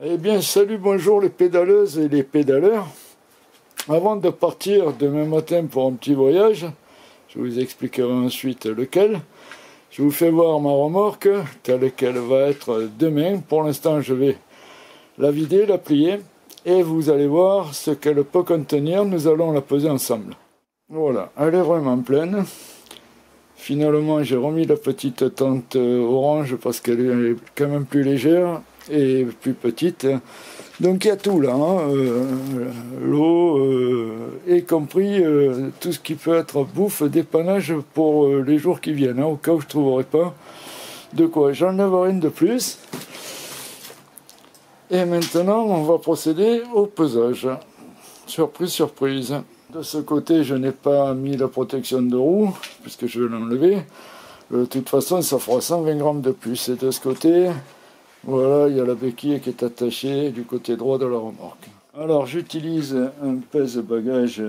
Eh bien, salut, bonjour les pédaleuses et les pédaleurs. Avant de partir demain matin pour un petit voyage, je vous expliquerai ensuite lequel. Je vous fais voir ma remorque telle qu'elle va être demain. Pour l'instant, je vais la vider, la plier et vous allez voir ce qu'elle peut contenir. Nous allons la peser ensemble. Voilà, elle est vraiment pleine. Finalement, j'ai remis la petite tente orange parce qu'elle est quand même plus légère et plus petite. Donc il y a tout là, hein, l'eau, y compris tout ce qui peut être bouffe, dépannage pour les jours qui viennent, hein, au cas où je ne trouverai pas de quoi. J'enlève rien de plus. Et maintenant, on va procéder au pesage. Surprise, surprise. De ce côté, je n'ai pas mis la protection de roue, puisque je vais l'enlever. De toute façon, ça fera 120 grammes de plus. Et de ce côté, voilà, il y a la béquille qui est attachée du côté droit de la remorque. Alors, j'utilise un pèse-bagages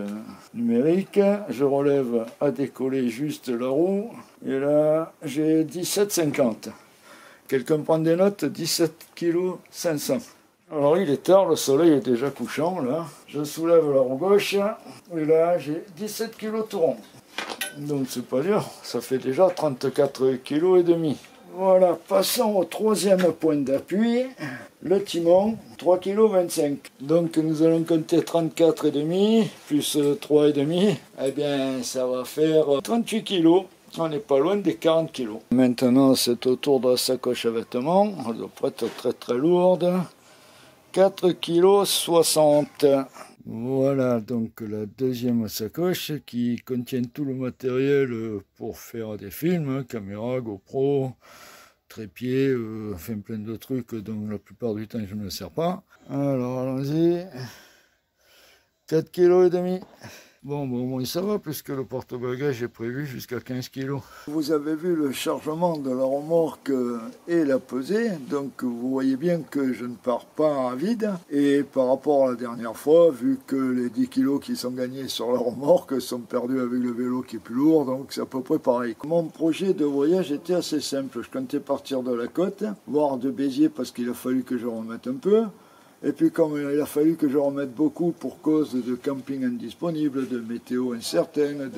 numérique. Je relève à décoller juste la roue. Et là, j'ai 17,50. Quelqu'un prend des notes, 17,5 kg. Alors il est tard, le soleil est déjà couchant là. Je soulève la roue gauche et là j'ai 17 kg tout rond. Donc c'est pas dur, ça fait déjà 34,5 kg. Voilà, passons au troisième point d'appui, le timon, 3,25 kg. Donc nous allons compter 34,5 plus 3,5. Eh bien ça va faire 38 kg. On n'est pas loin des 40 kg. Maintenant c'est au tour de la sacoche à vêtements, elle doit pas être très très lourde. 4,60 kg. Voilà donc la deuxième sacoche qui contient tout le matériel pour faire des films, hein, caméra, GoPro, trépied, enfin plein de trucs dont la plupart du temps je ne me sers pas. Alors allons-y, 4,5 kg. Bon, au moins ça va, puisque le porte-bagages est prévu jusqu'à 15 kg. Vous avez vu le chargement de la remorque et la pesée, donc vous voyez bien que je ne pars pas à vide. Et par rapport à la dernière fois, vu que les 10 kg qui sont gagnés sur la remorque sont perdus avec le vélo qui est plus lourd, donc c'est à peu près pareil. Mon projet de voyage était assez simple. Je comptais partir de la côte, voire de Béziers, parce qu'il a fallu que je remette un peu. Et puis comme il a fallu que je remette beaucoup pour cause de camping indisponible, de météo incertaine,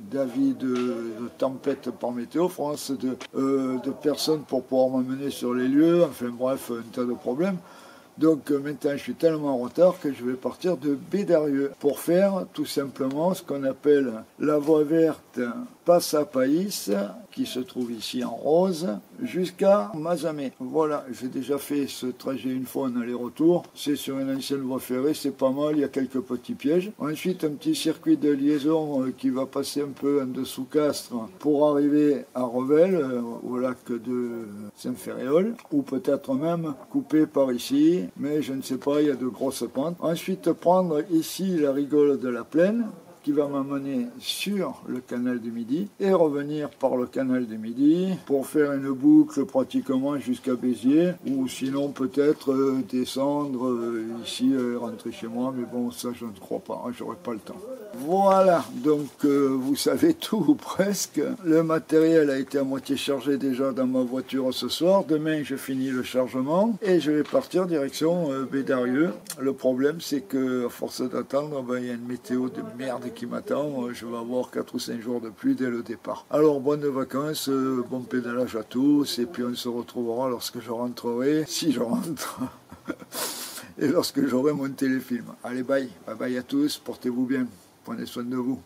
d'avis de tempête par Météo France, de personnes pour pouvoir m'emmener sur les lieux, enfin bref, un tas de problèmes. Donc maintenant je suis tellement en retard que je vais partir de Bédarieux pour faire tout simplement ce qu'on appelle la voie verte Passe-à-Païs, qui se trouve ici en rose, jusqu'à Mazamet. Voilà, j'ai déjà fait ce trajet une fois en aller-retour. C'est sur une ancienne voie ferrée, c'est pas mal, il y a quelques petits pièges. Ensuite, un petit circuit de liaison qui va passer un peu en dessous Castres pour arriver à Revel, au lac de Saint-Ferréol, ou peut-être même couper par ici, mais je ne sais pas, il y a de grosses pentes. Ensuite, prendre ici la rigole de la Plaine, qui va m'amener sur le canal du Midi et revenir par le canal du Midi pour faire une boucle pratiquement jusqu'à Béziers, ou sinon peut-être descendre ici et rentrer chez moi, mais bon ça je ne crois pas, hein, j'aurai pas le temps. Voilà, donc vous savez tout ou presque. Le matériel a été à moitié chargé déjà dans ma voiture ce soir. Demain je finis le chargement et je vais partir direction Bédarieux. Le problème c'est que à force d'attendre, il y a une météo de merde qui m'attend. Je vais avoir 4 ou 5 jours de pluie dès le départ. Alors bonnes vacances, bon pédalage à tous et puis on se retrouvera lorsque je rentrerai, si je rentre. Et lorsque j'aurai monté les films. Allez, bye, bye bye à tous, portez-vous bien, prenez soin de vous.